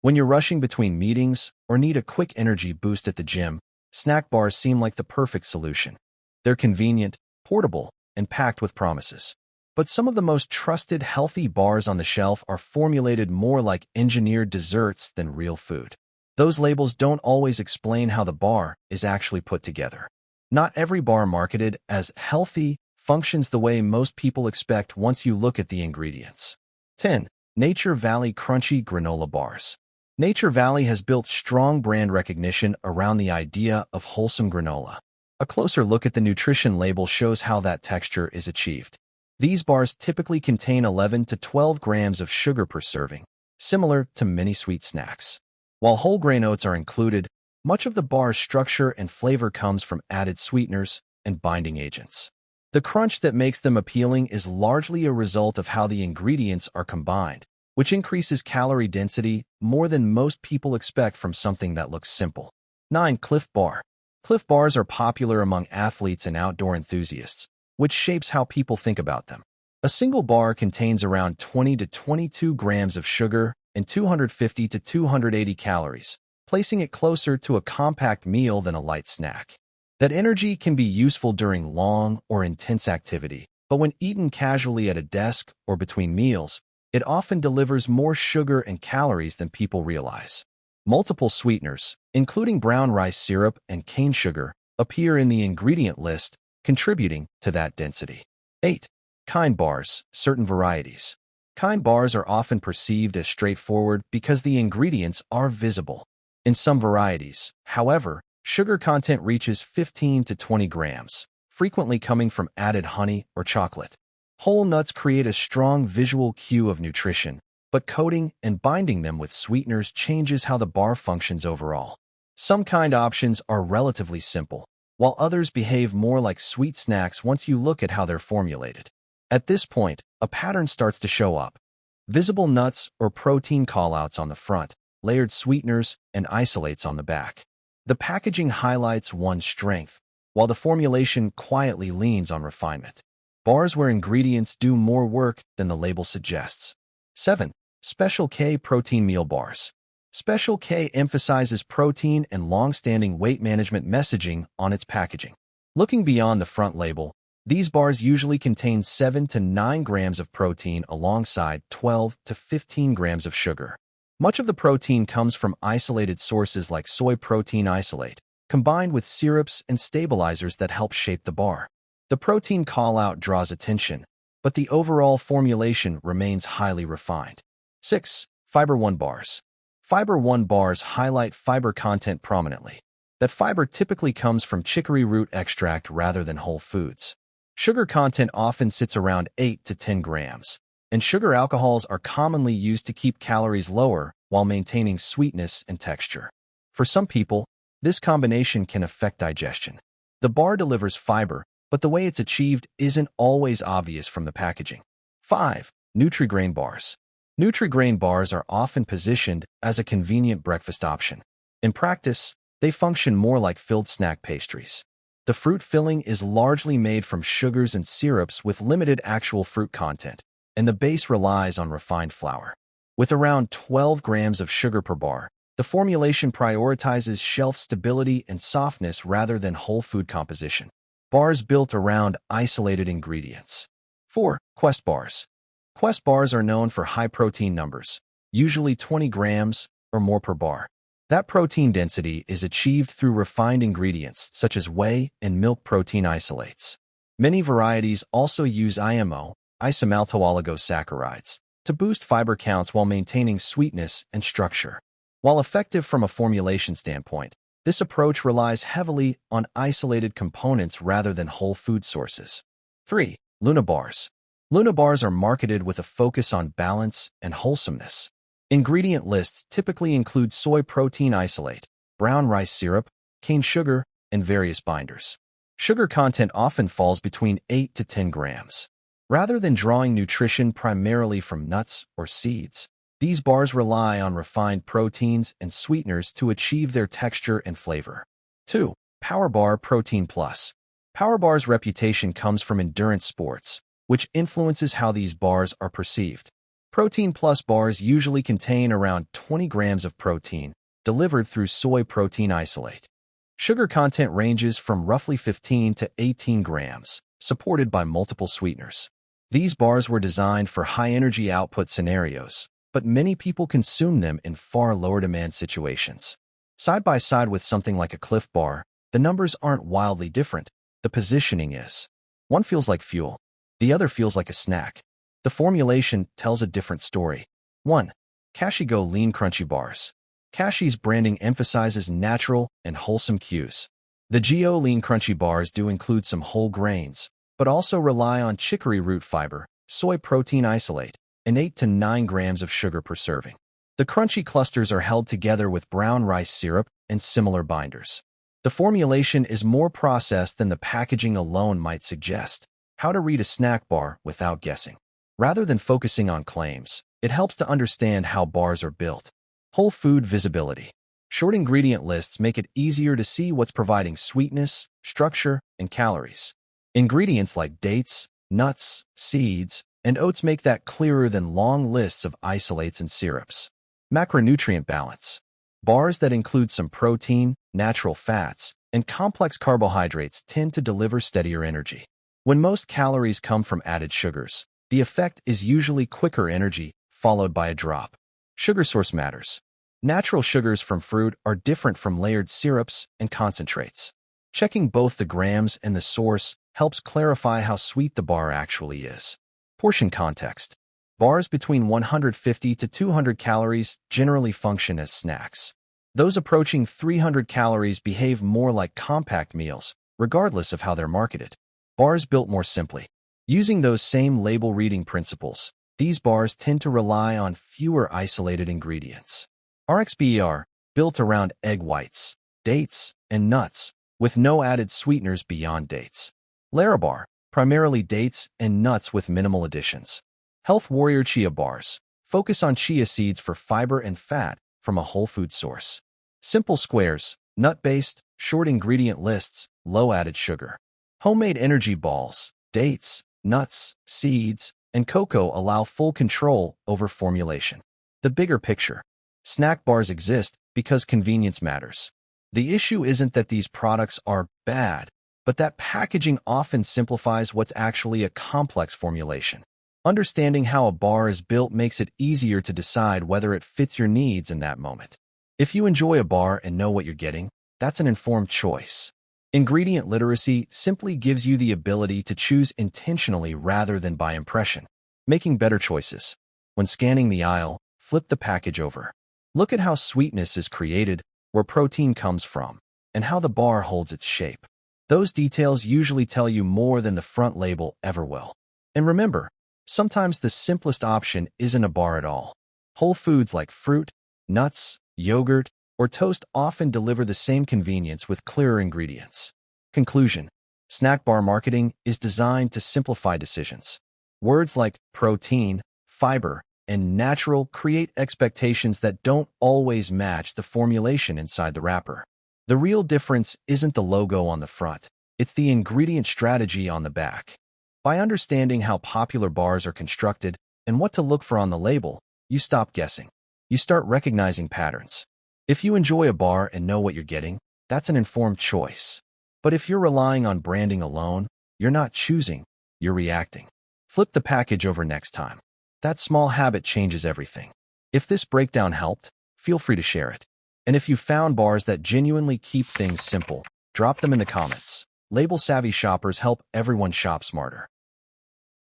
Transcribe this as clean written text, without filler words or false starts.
When you're rushing between meetings or need a quick energy boost at the gym, snack bars seem like the perfect solution. They're convenient, portable, and packed with promises. But some of the most trusted healthy bars on the shelf are formulated more like engineered desserts than real food. Those labels don't always explain how the bar is actually put together. Not every bar marketed as healthy functions the way most people expect once you look at the ingredients. 10. Nature Valley Crunchy Granola Bars. Nature Valley has built strong brand recognition around the idea of wholesome granola. A closer look at the nutrition label shows how that texture is achieved. These bars typically contain 11 to 12 grams of sugar per serving, similar to many sweet snacks. While whole grain oats are included, much of the bar's structure and flavor comes from added sweeteners and binding agents. The crunch that makes them appealing is largely a result of how the ingredients are combined, which increases calorie density more than most people expect from something that looks simple. 9. Cliff Bar. Cliff Bars are popular among athletes and outdoor enthusiasts, which shapes how people think about them. A single bar contains around 20 to 22 grams of sugar and 250 to 280 calories, placing it closer to a compact meal than a light snack. That energy can be useful during long or intense activity, but when eaten casually at a desk or between meals, it often delivers more sugar and calories than people realize. Multiple sweeteners, including brown rice syrup and cane sugar, appear in the ingredient list, contributing to that density. 8. Kind bars, certain varieties. Kind bars are often perceived as straightforward because the ingredients are visible. In some varieties, however, sugar content reaches 15 to 20 grams, frequently coming from added honey or chocolate. Whole nuts create a strong visual cue of nutrition, but coating and binding them with sweeteners changes how the bar functions overall. Some kind options are relatively simple, while others behave more like sweet snacks once you look at how they're formulated. At this point, a pattern starts to show up. Visible nuts or protein callouts on the front, layered sweeteners, and isolates on the back. The packaging highlights one's strength, while the formulation quietly leans on refinement. Bars where ingredients do more work than the label suggests. 7. Special K Protein Meal Bars. Special K emphasizes protein and long-standing weight management messaging on its packaging. Looking beyond the front label, these bars usually contain 7 to 9 grams of protein alongside 12 to 15 grams of sugar. Much of the protein comes from isolated sources like soy protein isolate, combined with syrups and stabilizers that help shape the bar. The protein call-out draws attention, but the overall formulation remains highly refined. 6. Fiber One Bars. Fiber One bars highlight fiber content prominently. That fiber typically comes from chicory root extract rather than whole foods. Sugar content often sits around 8 to 10 grams, and sugar alcohols are commonly used to keep calories lower while maintaining sweetness and texture. For some people, this combination can affect digestion. The bar delivers fiber, but the way it's achieved isn't always obvious from the packaging. 5. Nutri-Grain Bars. Nutri-Grain bars are often positioned as a convenient breakfast option. In practice, they function more like filled snack pastries. The fruit filling is largely made from sugars and syrups with limited actual fruit content, and the base relies on refined flour. With around 12 grams of sugar per bar, the formulation prioritizes shelf stability and softness rather than whole food composition. Bars built around isolated ingredients. 4. Quest Bars. Quest bars are known for high protein numbers, usually 20 grams or more per bar. That protein density is achieved through refined ingredients such as whey and milk protein isolates. Many varieties also use IMO, isomaltooligosaccharides, to boost fiber counts while maintaining sweetness and structure. While effective from a formulation standpoint, this approach relies heavily on isolated components rather than whole food sources. 3. Luna Bars. Luna Bars are marketed with a focus on balance and wholesomeness. Ingredient lists typically include soy protein isolate, brown rice syrup, cane sugar, and various binders. Sugar content often falls between 8 to 10 grams. Rather than drawing nutrition primarily from nuts or seeds, these bars rely on refined proteins and sweeteners to achieve their texture and flavor. 2. Power Bar Protein Plus. Power Bar's reputation comes from endurance sports, which influences how these bars are perceived. Protein Plus bars usually contain around 20 grams of protein, delivered through soy protein isolate. Sugar content ranges from roughly 15 to 18 grams, supported by multiple sweeteners. These bars were designed for high-energy output scenarios, but many people consume them in far lower demand situations. Side by side with something like a Cliff Bar, the numbers aren't wildly different. The positioning is. One feels like fuel. The other feels like a snack. The formulation tells a different story. 1. Cashigo Lean Crunchy Bars. Cashi's branding emphasizes natural and wholesome cues. The Geo Lean Crunchy Bars do include some whole grains, but also rely on chicory root fiber, soy protein isolate, and 8 to 9 grams of sugar per serving. The crunchy clusters are held together with brown rice syrup and similar binders. The formulation is more processed than the packaging alone might suggest. How to read a snack bar without guessing. Rather than focusing on claims, it helps to understand how bars are built. Whole food visibility. Short ingredient lists make it easier to see what's providing sweetness, structure, and calories. Ingredients like dates, nuts, seeds, and oats make that clearer than long lists of isolates and syrups. Macronutrient balance. Bars that include some protein, natural fats, and complex carbohydrates tend to deliver steadier energy. When most calories come from added sugars, the effect is usually quicker energy, followed by a drop. Sugar source matters. Natural sugars from fruit are different from layered syrups and concentrates. Checking both the grams and the source helps clarify how sweet the bar actually is. Portion context. Bars between 150 to 200 calories generally function as snacks. Those approaching 300 calories behave more like compact meals, regardless of how they're marketed. Bars built more simply. Using those same label reading principles, these bars tend to rely on fewer isolated ingredients. RXBR, built around egg whites, dates, and nuts, with no added sweeteners beyond dates. Larabar, primarily dates and nuts with minimal additions. Health Warrior Chia Bars, focus on chia seeds for fiber and fat from a whole food source. Simple Squares, nut-based, short ingredient lists, low added sugar. Homemade energy balls, dates, nuts, seeds, and cocoa allow full control over formulation. The bigger picture. Snack bars exist because convenience matters. The issue isn't that these products are bad, but that packaging often simplifies what's actually a complex formulation. Understanding how a bar is built makes it easier to decide whether it fits your needs in that moment. If you enjoy a bar and know what you're getting, that's an informed choice. Ingredient literacy simply gives you the ability to choose intentionally rather than by impression, making better choices. When scanning the aisle, flip the package over. Look at how sweetness is created, where protein comes from, and how the bar holds its shape. Those details usually tell you more than the front label ever will. And remember, sometimes the simplest option isn't a bar at all. Whole foods like fruit, nuts, yogurt, or toast often deliver the same convenience with clearer ingredients. Conclusion. Snack bar marketing is designed to simplify decisions. Words like protein, fiber, and natural create expectations that don't always match the formulation inside the wrapper. The real difference isn't the logo on the front, it's the ingredient strategy on the back. By understanding how popular bars are constructed and what to look for on the label, you stop guessing. You start recognizing patterns. If you enjoy a bar and know what you're getting, that's an informed choice. But if you're relying on branding alone, you're not choosing, you're reacting. Flip the package over next time. That small habit changes everything. If this breakdown helped, feel free to share it. And if you found bars that genuinely keep things simple, drop them in the comments. Label-savvy shoppers help everyone shop smarter.